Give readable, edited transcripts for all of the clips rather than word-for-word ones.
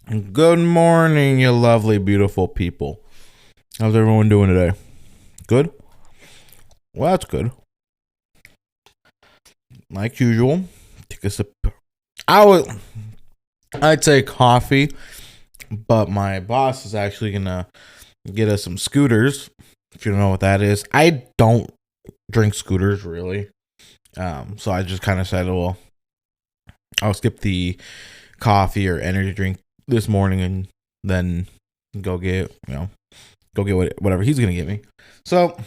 Good morning, you lovely, beautiful people. How's everyone doing today? Good? Well, that's good. Like usual, take a sip. I would, I'd say coffee, but my boss is actually gonna get us some scooters. If you don't know what that is, I don't drink scooters really. So I just kind of said, well, I'll skip the coffee or energy drink this morning and then go get, go get whatever he's gonna get me. So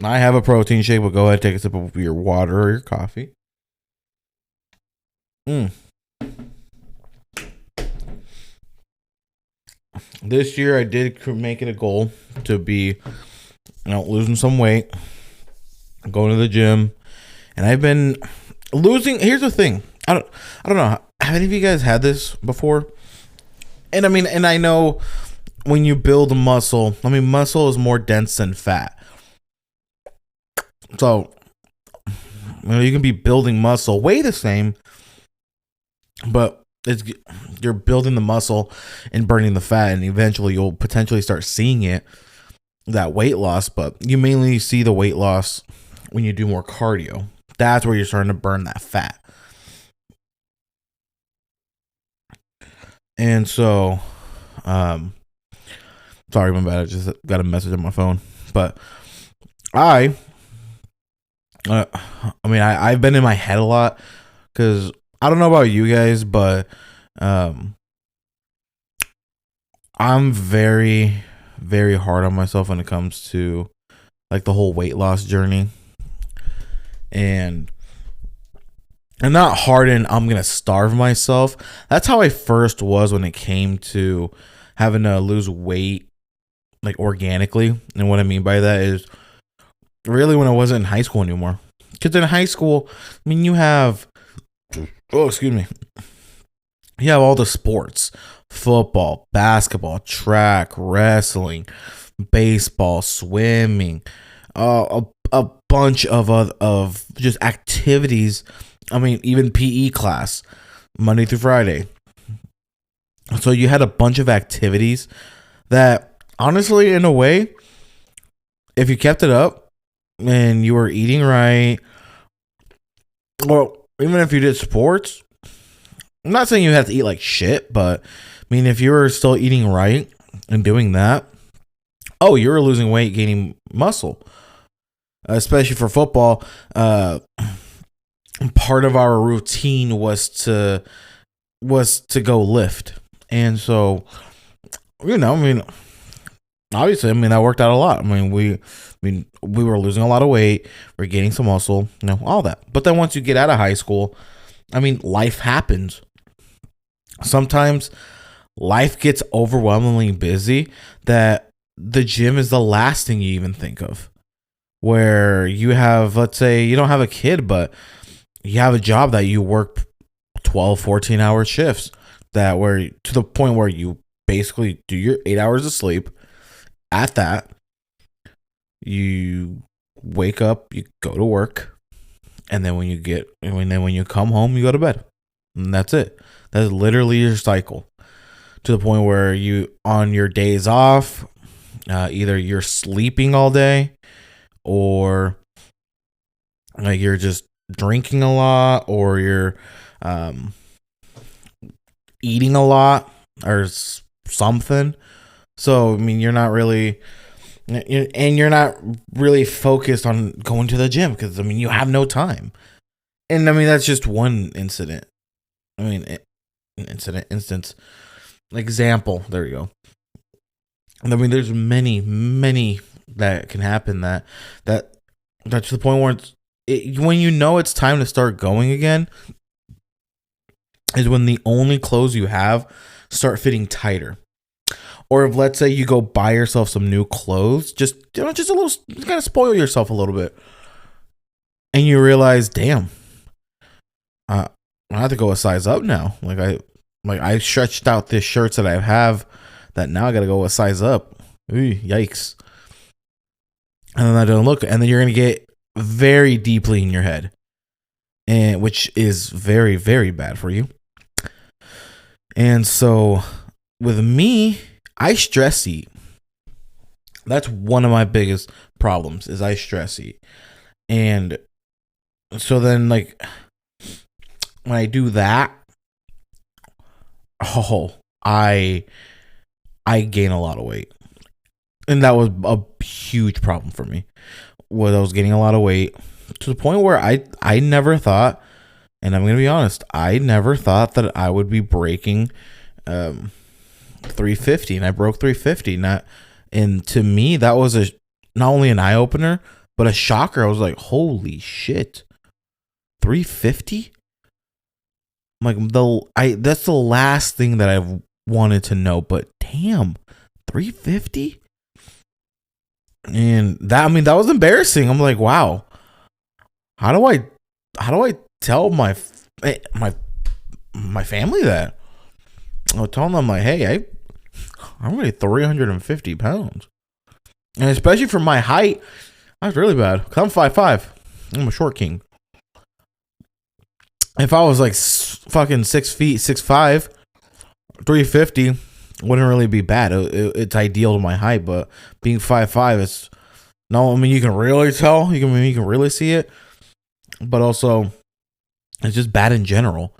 I have a protein shake, but go ahead, take a sip of your water or your coffee. Mm. This year, I did make it a goal to be, losing some weight, going to the gym, and I've been losing. Here's the thing, I don't know. Have any of you guys had this before? And I mean, and I know when you build muscle, muscle is more dense than fat. So you can be building muscle, weigh the same, but you're building the muscle and burning the fat, and eventually you'll potentially start seeing that weight loss. But you mainly see the weight loss when you do more cardio. That's where you're starting to burn that fat. And so, sorry about that. I just got a message on my phone, but I've been in my head a lot because I don't know about you guys, but I'm very, very hard on myself when it comes to like the whole weight loss journey. And I'm not hard and I'm gonna starve myself. That's how I first was when it came to having to lose weight like organically. And what I mean by that is really when I wasn't in high school anymore. Because in high school, you have excuse me. You have all the sports: football, basketball, track, wrestling, baseball, swimming, a bunch of just activities. Even PE class, Monday through Friday. So you had a bunch of activities that, honestly, in a way, if you kept it up and you were eating right, or even if you did sports, I'm not saying you have to eat like shit, but if you were still eating right and doing that, you were losing weight, gaining muscle, especially for football. Part of our routine was to go lift, and so obviously, that worked out a lot. We were losing a lot of weight, we're gaining some muscle, all that. But then once you get out of high school, life happens. Sometimes life gets overwhelmingly busy that the gym is the last thing you even think of. Where you have, let's say, you don't have a kid, but you have a job that you work 12, 14-hour shifts that where to the point where you basically do your 8 hours of sleep. At that, you wake up, you go to work, and then when you come home, you go to bed. And that's it. That's literally your cycle. To the point where you, on your days off, either you're sleeping all day or like you're just drinking a lot or you're eating a lot or something. So, you're not really, and you're not really focused on going to the gym because, you have no time. And, that's just one incident. Instance, example. There you go. There's many, many that can happen that's to the point where when it's time to start going again is when the only clothes you have start fitting tighter. Or if, let's say, you go buy yourself some new clothes, just a little, kind of spoil yourself a little bit, and you realize, damn, I have to go a size up now. I stretched out this shirts that I have that now I got to go a size up. Ooh, yikes! And then that doesn't look, and then you're gonna get very deeply in your head, and which is very, very bad for you. And so with me, I stress eat. That's one of my biggest problems is I stress eat. And so then like when I do that, oh, I gain a lot of weight. And that was a huge problem for me. Was I was getting a lot of weight to the point where I never thought, and I'm gonna be honest, I never thought that I would be breaking 350, and I broke 350. And to me, that was not only an eye opener, but a shocker. I was like, holy shit, 350. I'm like that's the last thing that I've wanted to know, but damn, 350. And that was embarrassing. I'm like, wow, how do I tell my family that? I'll tell them like, hey, I'm really 350 pounds, and especially for my height, that's really bad. Cause I'm 5'5". I'm a short king. If I was like fucking 6 feet, 6'5", 350 wouldn't really be bad. It's ideal to my height, but being 5'5" is no. I mean, you can really tell. You can really see it, but also it's just bad in general.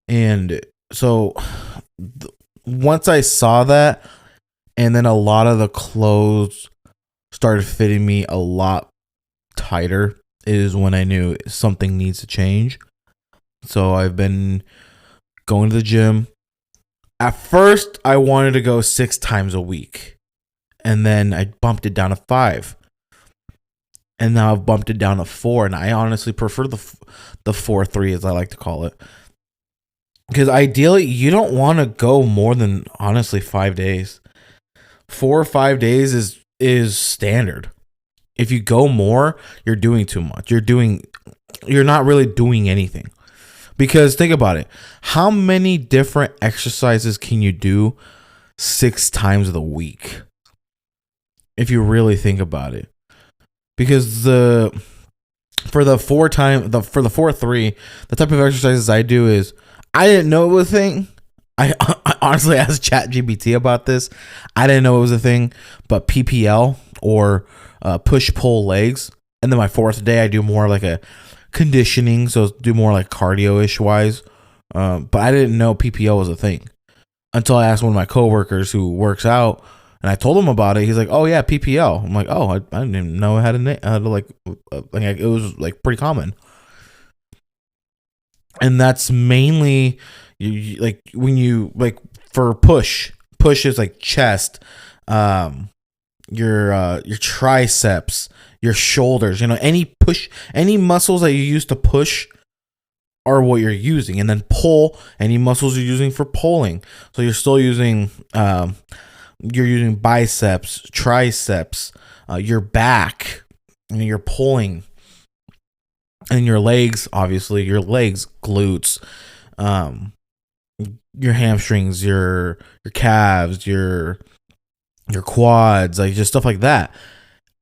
And so once I saw that, and then a lot of the clothes started fitting me a lot tighter, is when I knew something needs to change. So I've been going to the gym. At first, I wanted to go 6 times a week, and then I bumped it down to 5, and now I've bumped it down to 4. And I honestly prefer the 4-3, as I like to call it, because ideally you don't want to go more than honestly 5 days. 4 or 5 days is standard. If you go more, you're doing too much. You're not really doing anything. Because think about it. How many different exercises can you do 6 times of the week? If you really think about it. Because for the 4-3, the type of exercises I do is, I didn't know it was a thing. I honestly asked ChatGPT about this. I didn't know it was a thing, but PPL, or push pull legs. And then my 4th day, I do more like a conditioning, so do more like cardio-ish wise. But I didn't know PPL was a thing until I asked one of my coworkers who works out, and I told him about it. He's like, "Oh yeah, PPL." I'm like, "Oh, I didn't even know it had a name. Like it was like pretty common." And that's mainly like when you like for push is like chest, your triceps, your shoulders, any muscles that you use to push are what you're using. And then pull, any muscles you're using for pulling. So you're still using you're using biceps, triceps, your back, and you're pulling. And your legs, obviously, your legs, glutes, your hamstrings, your calves, your quads, like just stuff like that.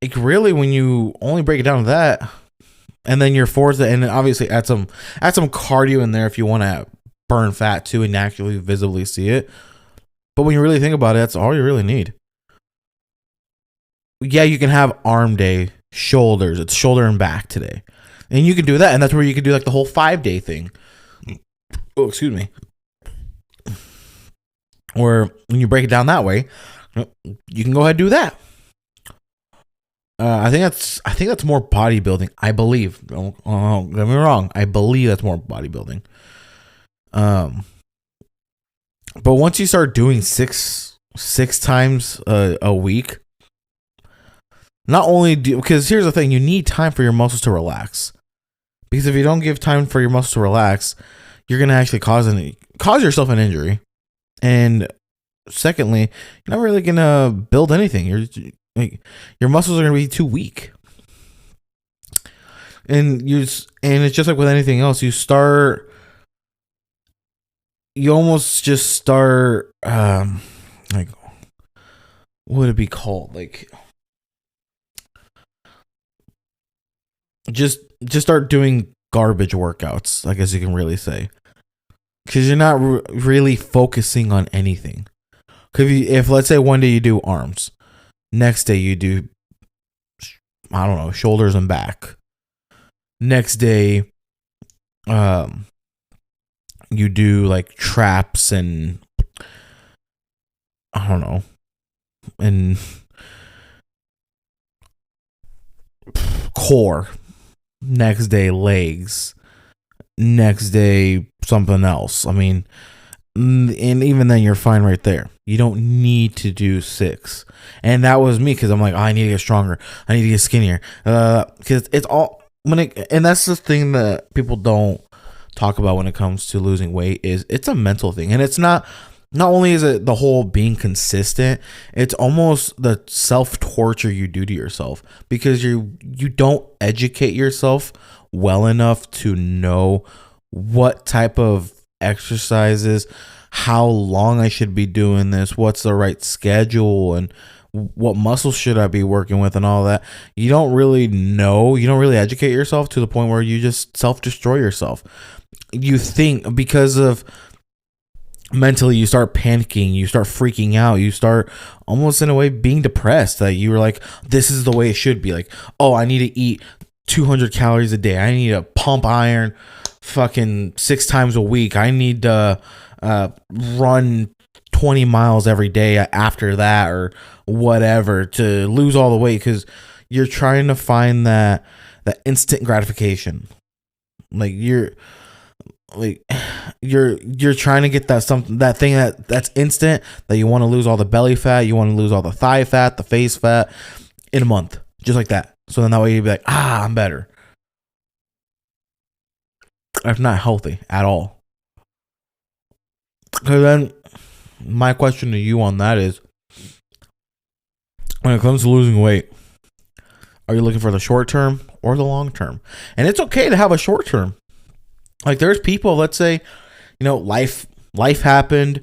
Like really, when you only break it down to that, and then your 4th, and then obviously add some cardio in there if you want to burn fat too and actually visibly see it. But when you really think about it, that's all you really need. Yeah, you can have arm day, shoulders. It's shoulder and back today. And you can do that, and that's where you can do like the whole 5-day thing. Oh, excuse me. Or when you break it down that way, you can go ahead and do that. I think that's more bodybuilding. I believe. Don't get me wrong. I believe that's more bodybuilding. But once you start doing six times a week, not only because here's the thing, you need time for your muscles to relax. Because if you don't give time for your muscles to relax, you're gonna actually cause yourself an injury. And secondly, you're not really gonna build anything. Your muscles are gonna be too weak. And it's just like with anything else, you almost just start like, what would it be called? Like just start doing garbage workouts, I guess you can really say. because you're not really focusing on anything. Cause if let's say one day you do arms, next day you do, I don't know, shoulders and back. Next day, you do like traps and I don't know, and core. Next day, legs. Next day, something else. I mean, and even then, you're fine right there. You don't need to do 6. And that was me because I'm like, oh, I need to get stronger. I need to get skinnier. Because it's all and that's the thing that people don't talk about when it comes to losing weight is it's a mental thing, and it's not only is it the whole being consistent, it's almost the self torture you do to yourself because you don't educate yourself well enough to know what type of exercises, how long I should be doing this, what's the right schedule, and what muscles should I be working with, and all that. You don't really know, you don't really educate yourself to the point where you just self destroy yourself. You think because of mentally you start panicking, you start freaking out, you start almost in a way being depressed that you were like, this is the way it should be. Like, oh, I need to eat 200 calories a day. I need to pump iron fucking 6 times a week. I need to run 20 miles every day after that or whatever to lose all the weight, because you're trying to find that instant gratification. Like you're trying to get that thing that's instant, that you want to lose all the belly fat, you want to lose all the thigh fat, the face fat in a month, just like that. So then that way you'd be like, I'm better. That's not healthy at all. Because then my question to you on that is, when it comes to losing weight, are you looking for the short term or the long term? And it's okay to have a short term. Like there's people, let's say, life happened,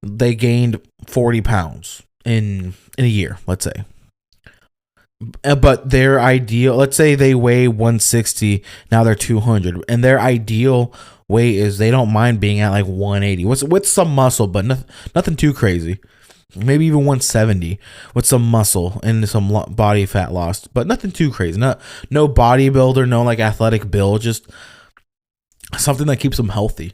they gained 40 pounds in a year, let's say. But their ideal, let's say they weigh 160, now they're 200, and their ideal weight is they don't mind being at like 180 with some muscle, but nothing too crazy. Maybe even 170 with some muscle and some body fat lost, but nothing too crazy. No bodybuilder, no like athletic build, just something that keeps them healthy.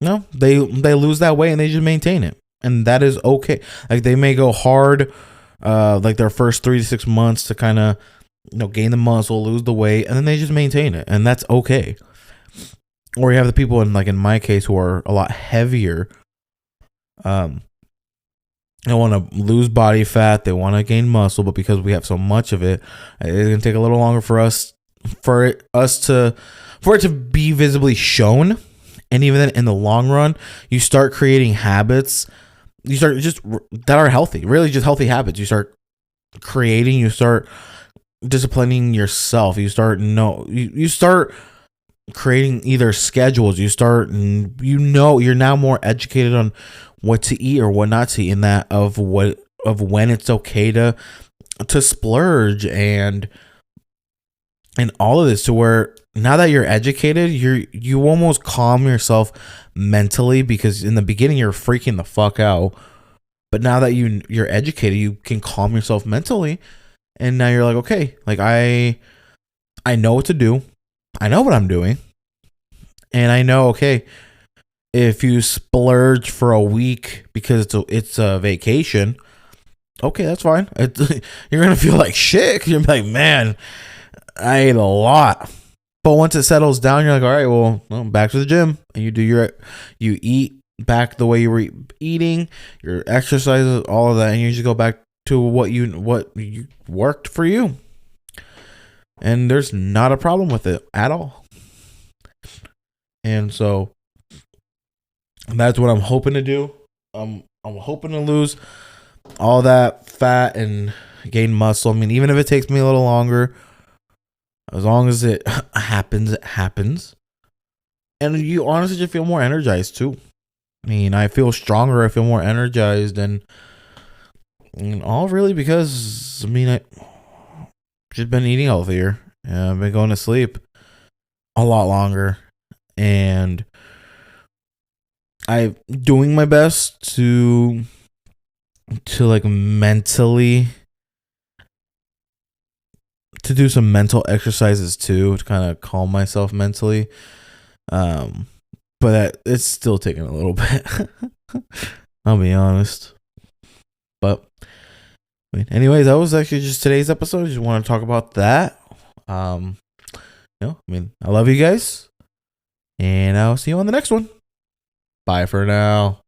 No, they lose that weight and they just maintain it, and that is okay. Like they may go hard, like their first 3 to 6 months to kind of gain the muscle, lose the weight, and then they just maintain it, and that's okay. Or you have the people in my case who are a lot heavier. They want to lose body fat, they want to gain muscle, but because we have so much of it, it's gonna take a little longer for it to be visibly shown. And even then, in the long run, you start creating habits. You start just that are healthy, really just healthy habits. You start disciplining yourself. You start creating either schedules. You're now more educated on what to eat or what not to eat, in that of when it's okay to splurge and all of this, to where now that you're educated, you almost calm yourself mentally, because in the beginning you're freaking the fuck out, but now that you're educated, you can calm yourself mentally, and now you're like, okay, like I know what to do, I know what I'm doing, and I know, okay, if you splurge for a week because it's a vacation, okay, that's fine. You're gonna feel like shit. You're gonna be like, man, I ate a lot. But once it settles down, you're like, all right, well, back to the gym, and you eat back the way you were eating, your exercises, all of that, and you just go back to what you worked for you, and there's not a problem with it at all. And so that's what I'm hoping to do. I'm hoping to lose all that fat and gain muscle. I mean, even if it takes me a little longer, as long as it happens, it happens. And you honestly just feel more energized too. I mean, I feel stronger. I feel more energized, and all really because, I just been eating healthier. I've been going to sleep a lot longer, and I'm doing my best to like mentally to do some mental exercises too to kind of calm myself mentally. But it's still taking a little bit. I'll be honest. But anyways, that was actually just today's episode. I just want to talk about that. I love you guys, and I'll see you on the next one. Bye for now.